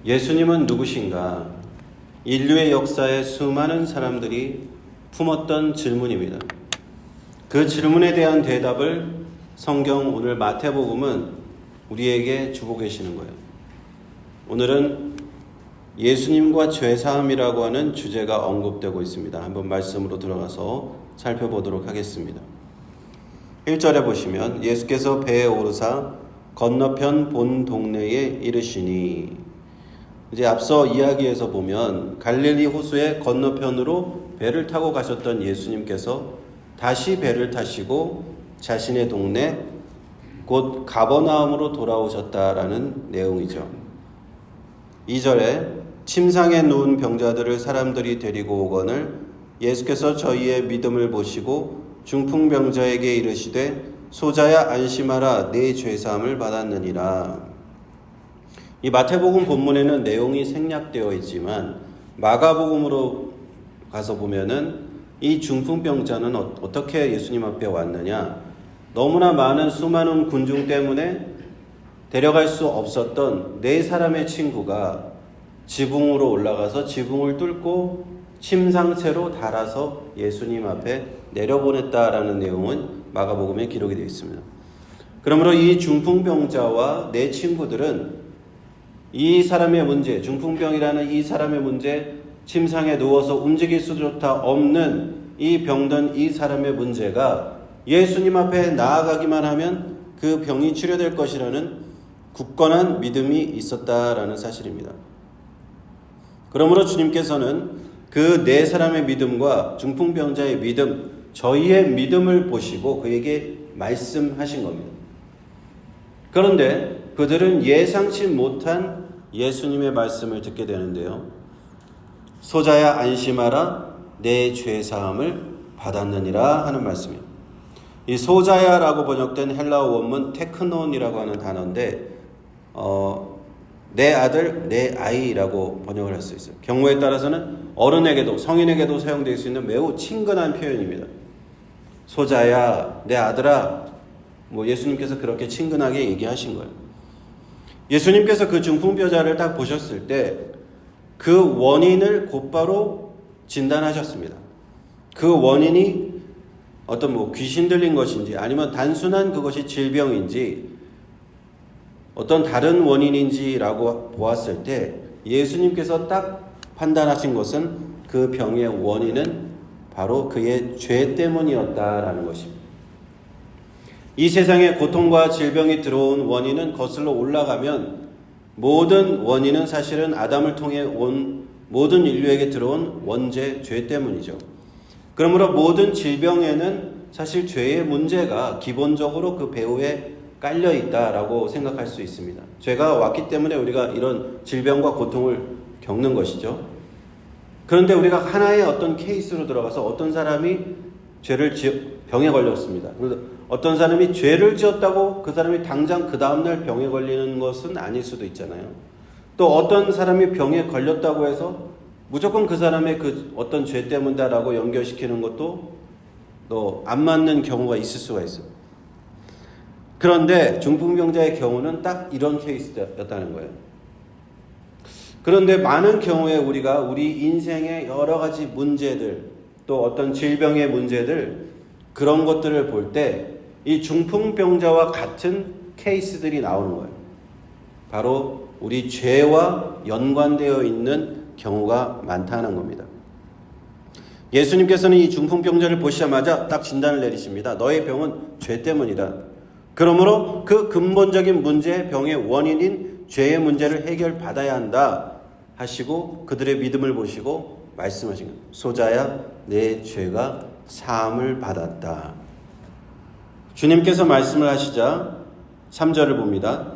예수님은 누구신가? 인류의 역사에 수많은 사람들이 품었던 질문입니다. 그 질문에 대한 대답을 성경 오늘 마태복음은 우리에게 주고 계시는 거예요. 오늘은 예수님과 죄사함이라고 하는 주제가 언급되고 있습니다. 한번 말씀으로 들어가서 살펴보도록 하겠습니다. 1절에 보시면 예수께서 배에 오르사 건너편 본 동네에 이르시니, 이제 앞서 이야기에서 보면 갈릴리 호수의 건너편으로 배를 타고 가셨던 예수님께서 다시 배를 타시고 자신의 동네 곧 가버나움으로 돌아오셨다라는 내용이죠. 2절에 침상에 누운 병자들을 사람들이 데리고 오거늘 예수께서 저희의 믿음을 보시고 중풍병자에게 이르시되 소자야 안심하라 네 죄사함을 받았느니라. 이 마태복음 본문에는 내용이 생략되어 있지만 마가복음으로 가서 보면은 이 중풍병자는 어떻게 예수님 앞에 왔느냐, 너무나 많은 수많은 군중 때문에 데려갈 수 없었던 네 사람의 친구가 지붕으로 올라가서 지붕을 뚫고 침상채로 달아서 예수님 앞에 내려보냈다라는 내용은 마가복음에 기록이 되어 있습니다. 그러므로 이 중풍병자와 네 친구들은 이 사람의 문제, 중풍병이라는 이 사람의 문제, 침상에 누워서 움직일 수조차 없는 이 병든 이 사람의 문제가 예수님 앞에 나아가기만 하면 그 병이 치료될 것이라는 굳건한 믿음이 있었다라는 사실입니다. 그러므로 주님께서는 그 네 사람의 믿음과 중풍병자의 믿음, 저희의 믿음을 보시고 그에게 말씀하신 겁니다. 그런데 그들은 예상치 못한 예수님의 말씀을 듣게 되는데요. 소자야 안심하라 내 죄사함을 받았느니라 하는 말씀이에요. 이 소자야라고 번역된 헬라어 원문 테크논이라고 하는 단어인데 내 아들, 내 아이라고 번역을 할 수 있어요. 경우에 따라서는 어른에게도 성인에게도 사용될 수 있는 매우 친근한 표현입니다. 소자야, 내 아들아, 예수님께서 그렇게 친근하게 얘기하신 거예요. 예수님께서 그 중풍병자를 딱 보셨을 때 그 원인을 곧바로 진단하셨습니다. 그 원인이 어떤 귀신 들린 것인지 아니면 단순한 그것이 질병인지 어떤 다른 원인인지라고 보았을 때 예수님께서 딱 판단하신 것은 그 병의 원인은 바로 그의 죄 때문이었다라는 것입니다. 이 세상에 고통과 질병이 들어온 원인은 거슬러 올라가면 모든 원인은 사실은 아담을 통해 온 모든 인류에게 들어온 원죄, 죄 때문이죠. 그러므로 모든 질병에는 사실 죄의 문제가 기본적으로 그 배후에 깔려 있다라고 생각할 수 있습니다. 죄가 왔기 때문에 우리가 이런 질병과 고통을 겪는 것이죠. 그런데 우리가 하나의 어떤 케이스로 들어가서 어떤 사람이 병에 걸렸습니다. 어떤 사람이 죄를 지었다고 그 사람이 당장 그 다음날 병에 걸리는 것은 아닐 수도 있잖아요. 또 어떤 사람이 병에 걸렸다고 해서 무조건 그 사람의 그 어떤 죄 때문이다라고 연결시키는 것도 또 안 맞는 경우가 있을 수가 있어요. 그런데 중풍병자의 경우는 딱 이런 케이스였다는 거예요. 그런데 많은 경우에 우리가 우리 인생의 여러 가지 문제들, 또 어떤 질병의 문제들, 그런 것들을 볼 때 이 중풍병자와 같은 케이스들이 나오는 거예요. 바로 우리 죄와 연관되어 있는 경우가 많다는 겁니다. 예수님께서는 이 중풍병자를 보시자마자 딱 진단을 내리십니다. 너의 병은 죄 때문이다. 그러므로 그 근본적인 문제, 병의 원인인 죄의 문제를 해결받아야 한다 하시고 그들의 믿음을 보시고 말씀하신 거예요. 소자야 내 죄가 사함을 받았다. 주님께서 말씀을 하시자 3절을 봅니다.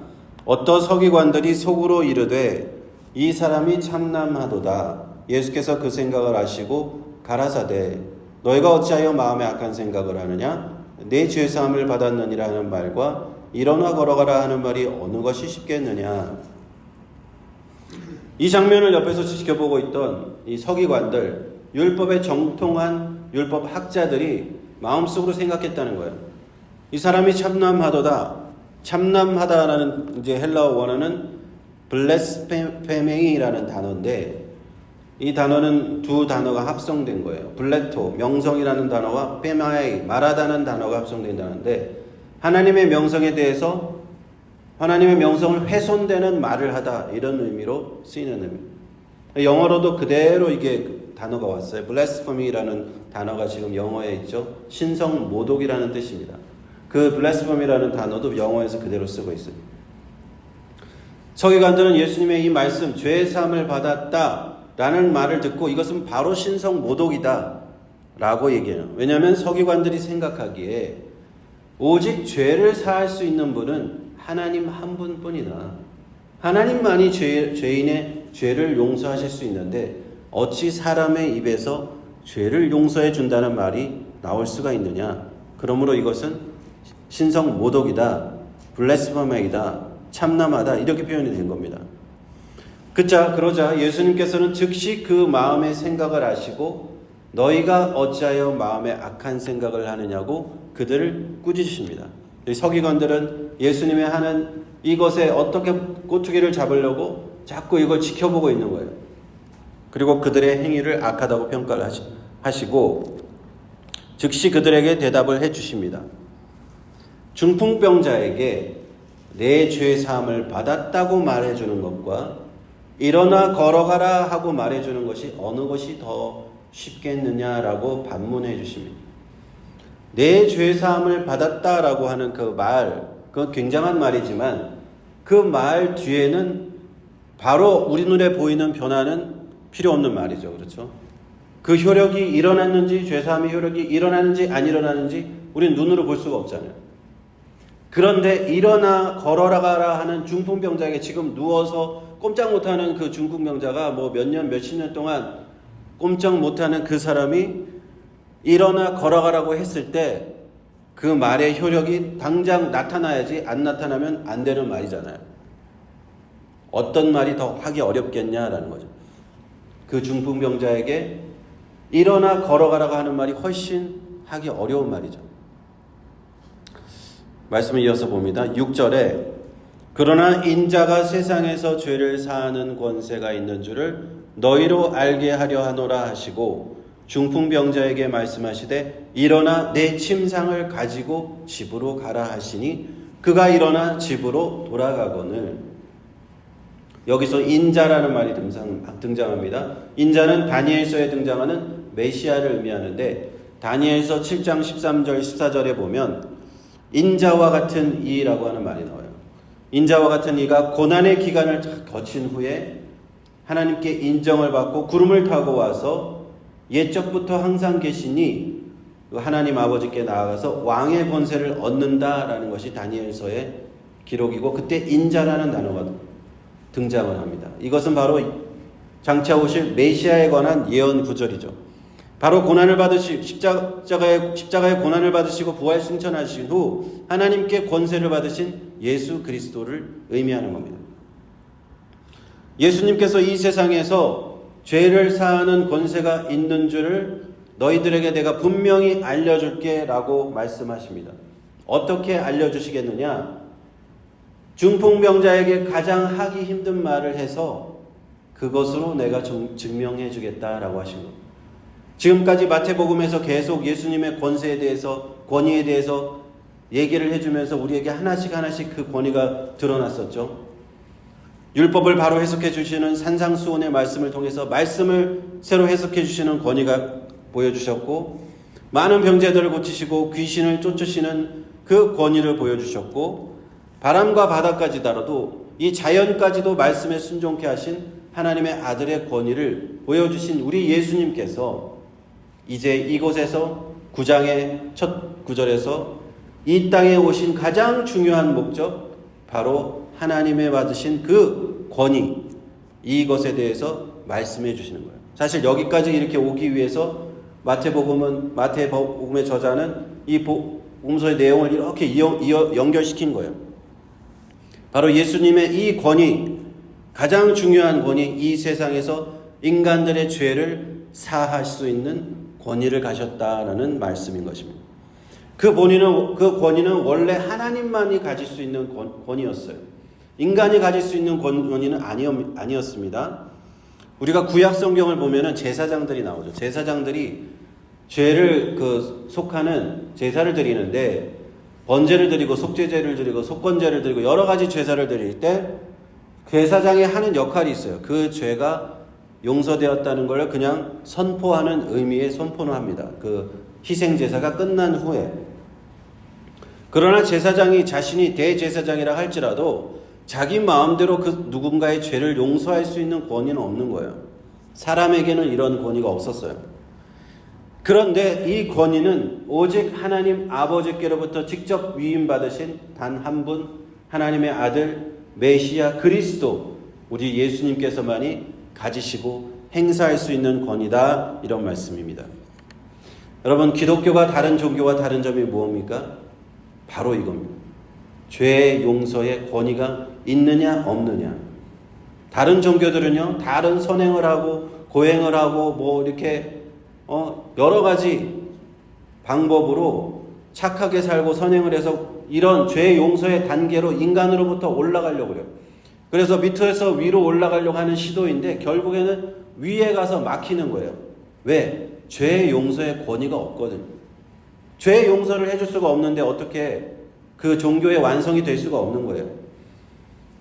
어떤 서기관들이 속으로 이르되 이 사람이 참남하도다. 예수께서 그 생각을 아시고 가라사대 너희가 어찌하여 마음에 악한 생각을 하느냐? 내 죄사함을 받았느니라 하는 말과 일어나 걸어가라 하는 말이 어느 것이 쉽겠느냐? 이 장면을 옆에서 지켜보고 있던 이 서기관들, 율법에 정통한 율법 학자들이 마음속으로 생각했다는 거예요. 이 사람이 참남하도다. 참남하다라는 이제 헬라어 원어는 블레스페메이라는 단어인데 이 단어는 두 단어가 합성된 거예요. 블레토, 명성이라는 단어와 페마이, 말하다는 단어가 합성된 단어인데 하나님의 명성에 대해서 하나님의 명성을 훼손되는 말을 하다 이런 의미로 쓰이는 의미. 영어로도 그대로 이게 단어가 왔어요. blasphemy라는 단어가 지금 영어에 있죠. 신성 모독이라는 뜻입니다. 그 blasphemy라는 단어도 영어에서 그대로 쓰고 있어요. 서기관들은 예수님의 이 말씀 죄 사함을 받았다라는 말을 듣고 이것은 바로 신성 모독이다 라고 얘기해요. 왜냐하면 서기관들이 생각하기에 오직 죄를 사할 수 있는 분은 하나님 한 분뿐이다. 하나님만이 죄인의 죄를 용서하실 수 있는데 어찌 사람의 입에서 죄를 용서해 준다는 말이 나올 수가 있느냐. 그러므로 이것은 신성 모독이다. 블레스퍼메이다. 참남하다. 이렇게 표현이 된 겁니다. 그러자 예수님께서는 즉시 그 마음의 생각을 아시고 너희가 어찌하여 마음에 악한 생각을 하느냐고 그들을 꾸짖으십니다. 서기관들은 예수님의 하는 이것에 어떻게 꼬투기를 잡으려고 자꾸 이걸 지켜보고 있는 거예요. 그리고 그들의 행위를 악하다고 평가를 하시고 즉시 그들에게 대답을 해주십니다. 중풍병자에게 내 죄 사함을 받았다고 말해주는 것과 일어나 걸어가라 하고 말해주는 것이 어느 것이 더 쉽겠느냐라고 반문해 주십니다. 내 죄 사함을 받았다라고 하는 그 말, 그건 굉장한 말이지만 그 말 뒤에는 바로 우리 눈에 보이는 변화는 필요 없는 말이죠. 그렇죠? 그 효력이 일어났는지, 죄 사함의 효력이 일어나는지 안 일어나는지 우리는 눈으로 볼 수가 없잖아요. 그런데 일어나 걸어가라 하는 중풍병자에게 지금 누워서 꼼짝 못하는 그 중풍병자가 뭐 몇 년, 몇십 년 동안 꼼짝 못하는 그 사람이 일어나 걸어가라고 했을 때 그 말의 효력이 당장 나타나야지 안 나타나면 안 되는 말이잖아요. 어떤 말이 더 하기 어렵겠냐라는 거죠. 그 중풍병자에게 일어나 걸어가라고 하는 말이 훨씬 하기 어려운 말이죠. 말씀을 이어서 봅니다. 6절에 그러나 인자가 세상에서 죄를 사하는 권세가 있는 줄을 너희로 알게 하려 하노라 하시고 중풍병자에게 말씀하시되 일어나 내 침상을 가지고 집으로 가라 하시니 그가 일어나 집으로 돌아가거늘. 여기서 인자라는 말이 등장합니다. 인자는 다니엘서에 등장하는 메시아를 의미하는데 다니엘서 7장 13절 14절에 보면 인자와 같은 이라고 하는 말이 나와요. 인자와 같은 이가 고난의 기간을 거친 후에 하나님께 인정을 받고 구름을 타고 와서 옛적부터 항상 계시니 하나님 아버지께 나아가서 왕의 권세를 얻는다라는 것이 다니엘서의 기록이고 그때 인자라는 단어가 등장을 합니다. 이것은 바로 장차 오실 메시아에 관한 예언 구절이죠. 바로 고난을 십자가의 고난을 받으시고 부활 승천하신 후 하나님께 권세를 받으신 예수 그리스도를 의미하는 겁니다. 예수님께서 이 세상에서 죄를 사하는 권세가 있는 줄을 너희들에게 내가 분명히 알려줄게 라고 말씀하십니다. 어떻게 알려주시겠느냐? 중풍병자에게 가장 하기 힘든 말을 해서 그것으로 내가 증명해 주겠다라고 하신 겁니다. 지금까지 마태복음에서 계속 예수님의 권세에 대해서 권위에 대해서 얘기를 해주면서 우리에게 하나씩 그 권위가 드러났었죠. 율법을 바로 해석해 주시는 산상수훈의 말씀을 통해서 말씀을 새로 해석해 주시는 권위가 보여주셨고 많은 병자들을 고치시고 귀신을 쫓으시는 그 권위를 보여주셨고 바람과 바다까지 다뤄도 이 자연까지도 말씀에 순종케 하신 하나님의 아들의 권위를 보여주신 우리 예수님께서 이제 이곳에서 9장의 첫 구절에서 이 땅에 오신 가장 중요한 목적, 바로 하나님의 받으신 그 권위, 이것에 대해서 말씀해 주시는 거예요. 사실 여기까지 이렇게 오기 위해서 마태복음의 저자는 이 복음서의 내용을 이렇게 연결시킨 거예요. 바로 예수님의 이 권위, 가장 중요한 권위, 이 세상에서 인간들의 죄를 사할 수 있는 권위를 가졌다라는 말씀인 것입니다. 그 권위는 원래 하나님만이 가질 수 있는 권위였어요. 인간이 가질 수 있는 권위는 아니었습니다. 우리가 구약 성경을 보면은 제사장들이 나오죠. 제사장들이 죄를 속하는 제사를 드리는데 번제를 드리고 속죄제를 드리고 속건제를 드리고 여러 가지 제사를 드릴 때 제사장이 하는 역할이 있어요. 그 죄가 용서되었다는 걸 그냥 선포하는 의미의 선포는 합니다. 그 희생 제사가 끝난 후에. 그러나 제사장이 자신이 대제사장이라 할지라도 자기 마음대로 그 누군가의 죄를 용서할 수 있는 권위는 없는 거예요. 사람에게는 이런 권위가 없었어요. 그런데 이 권위는 오직 하나님 아버지께로부터 직접 위임받으신 단 한 분, 하나님의 아들 메시아 그리스도 우리 예수님께서만이 가지시고 행사할 수 있는 권위다, 이런 말씀입니다. 여러분, 기독교가 다른 종교와 다른 점이 무엇입니까? 바로 이겁니다. 죄 용서의 권위가 있느냐 없느냐. 다른 종교들은요, 다른 선행을 하고 고행을 하고 이렇게 여러 가지 방법으로 착하게 살고 선행을 해서 이런 죄 용서의 단계로 인간으로부터 올라가려고 해요. 그래서 밑에서 위로 올라가려고 하는 시도인데 결국에는 위에 가서 막히는 거예요. 왜? 죄 용서의 권위가 없거든요. 죄 용서를 해줄 수가 없는데 어떻게 그 종교의 완성이 될 수가 없는 거예요.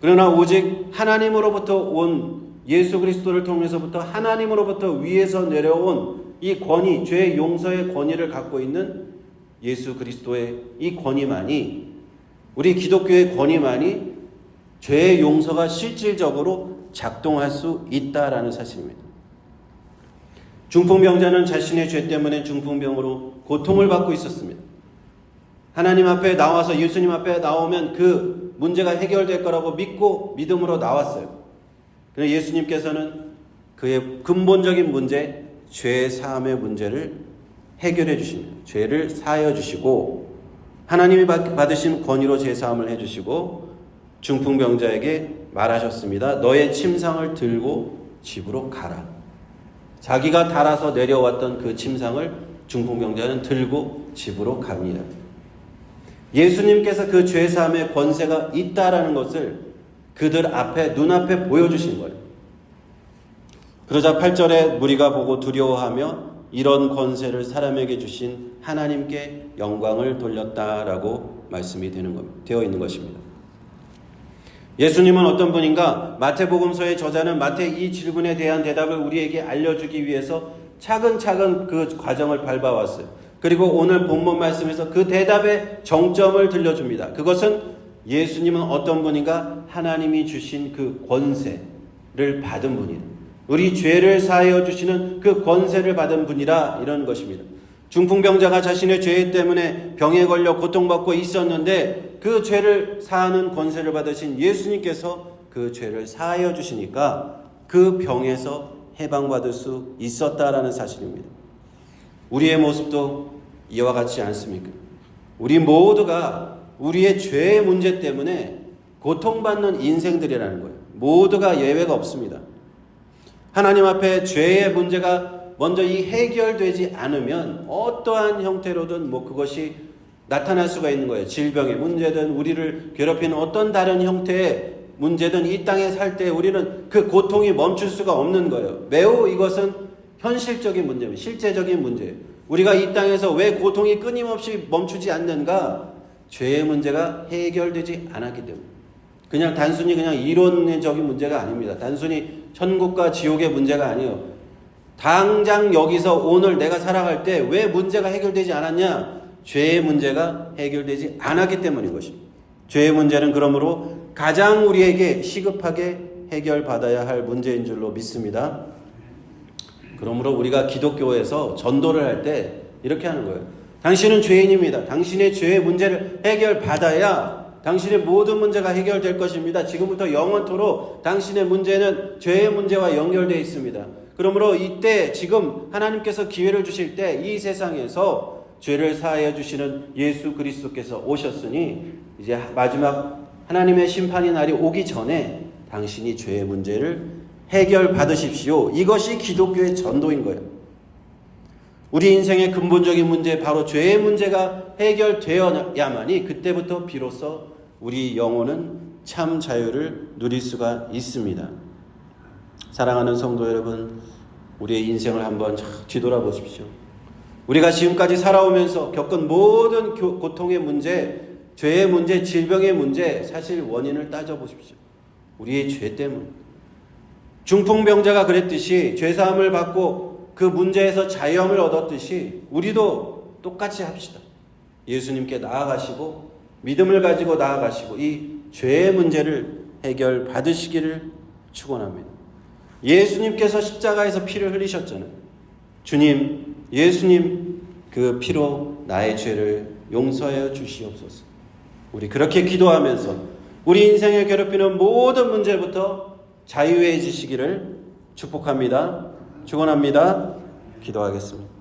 그러나 오직 하나님으로부터 온 예수 그리스도를 통해서부터 하나님으로부터 위에서 내려온 이 권위, 죄 용서의 권위를 갖고 있는 예수 그리스도의 이 권위만이, 우리 기독교의 권위만이 죄의 용서가 실질적으로 작동할 수 있다라는 사실입니다. 중풍병자는 자신의 죄 때문에 중풍병으로 고통을 받고 있었습니다. 하나님 앞에 나와서 예수님 앞에 나오면 그 문제가 해결될 거라고 믿고 믿음으로 나왔어요. 그런데 예수님께서는 그의 근본적인 문제, 죄 사함의 문제를 해결해 주십니다. 죄를 사하여 주시고 하나님이 받으신 권위로 죄 사함을 해주시고 중풍병자에게 말하셨습니다. 너의 침상을 들고 집으로 가라. 자기가 달아서 내려왔던 그 침상을 중풍병자는 들고 집으로 갑니다. 예수님께서 그 죄 사함의 권세가 있다라는 것을 그들 앞에, 눈앞에 보여주신 거예요. 그러자 8절에 무리가 보고 두려워하며 이런 권세를 사람에게 주신 하나님께 영광을 돌렸다라고 말씀이 되어 있는 것입니다. 예수님은 어떤 분인가? 마태복음서의 저자는 마태의 이 질문에 대한 대답을 우리에게 알려주기 위해서 차근차근 그 과정을 밟아왔어요. 그리고 오늘 본문 말씀에서 그 대답의 정점을 들려줍니다. 그것은 예수님은 어떤 분인가? 하나님이 주신 그 권세를 받은 분이다. 우리 죄를 사하여 주시는 그 권세를 받은 분이라, 이런 것입니다. 중풍병자가 자신의 죄 때문에 병에 걸려 고통받고 있었는데 그 죄를 사하는 권세를 받으신 예수님께서 그 죄를 사하여 주시니까 그 병에서 해방받을 수 있었다라는 사실입니다. 우리의 모습도 이와 같지 않습니까? 우리 모두가 우리의 죄의 문제 때문에 고통받는 인생들이라는 거예요. 모두가 예외가 없습니다. 하나님 앞에 죄의 문제가 먼저 이 해결되지 않으면 어떠한 형태로든 그것이 나타날 수가 있는 거예요. 질병의 문제든 우리를 괴롭히는 어떤 다른 형태의 문제든 이 땅에 살 때 우리는 그 고통이 멈출 수가 없는 거예요. 매우 이것은 현실적인 문제입니다. 실제적인 문제예요. 우리가 이 땅에서 왜 고통이 끊임없이 멈추지 않는가? 죄의 문제가 해결되지 않았기 때문에. 그냥 단순히 이론적인 문제가 아닙니다. 단순히 천국과 지옥의 문제가 아니에요. 당장 여기서 오늘 내가 살아갈 때 왜 문제가 해결되지 않았냐? 죄의 문제가 해결되지 않았기 때문인 것입니다. 죄의 문제는 그러므로 가장 우리에게 시급하게 해결받아야 할 문제인 줄로 믿습니다. 그러므로 우리가 기독교에서 전도를 할 때 이렇게 하는 거예요. 당신은 죄인입니다. 당신의 죄의 문제를 해결받아야 당신의 모든 문제가 해결될 것입니다. 지금부터 영원토록 당신의 문제는 죄의 문제와 연결되어 있습니다. 그러므로 이때 지금 하나님께서 기회를 주실 때 이 세상에서 죄를 사하여 주시는 예수 그리스도께서 오셨으니 이제 마지막 하나님의 심판의 날이 오기 전에 당신이 죄의 문제를 해결받으십시오. 이것이 기독교의 전도인 거예요. 우리 인생의 근본적인 문제, 바로 죄의 문제가 해결되어야만이 그때부터 비로소 우리 영혼은 참 자유를 누릴 수가 있습니다. 사랑하는 성도 여러분, 우리의 인생을 한번 뒤돌아보십시오. 우리가 지금까지 살아오면서 겪은 모든 고통의 문제, 죄의 문제, 질병의 문제, 사실 원인을 따져보십시오. 우리의 죄 때문. 중풍병자가 그랬듯이 죄사함을 받고 그 문제에서 자유함을 얻었듯이 우리도 똑같이 합시다. 예수님께 나아가시고 믿음을 가지고 나아가시고 이 죄의 문제를 해결받으시기를 축원합니다. 예수님께서 십자가에서 피를 흘리셨잖아요. 주님, 예수님 그 피로 나의 죄를 용서하여 주시옵소서. 우리 그렇게 기도하면서 우리 인생을 괴롭히는 모든 문제부터 자유해지시기를 축복합니다. 축원합니다. 기도하겠습니다.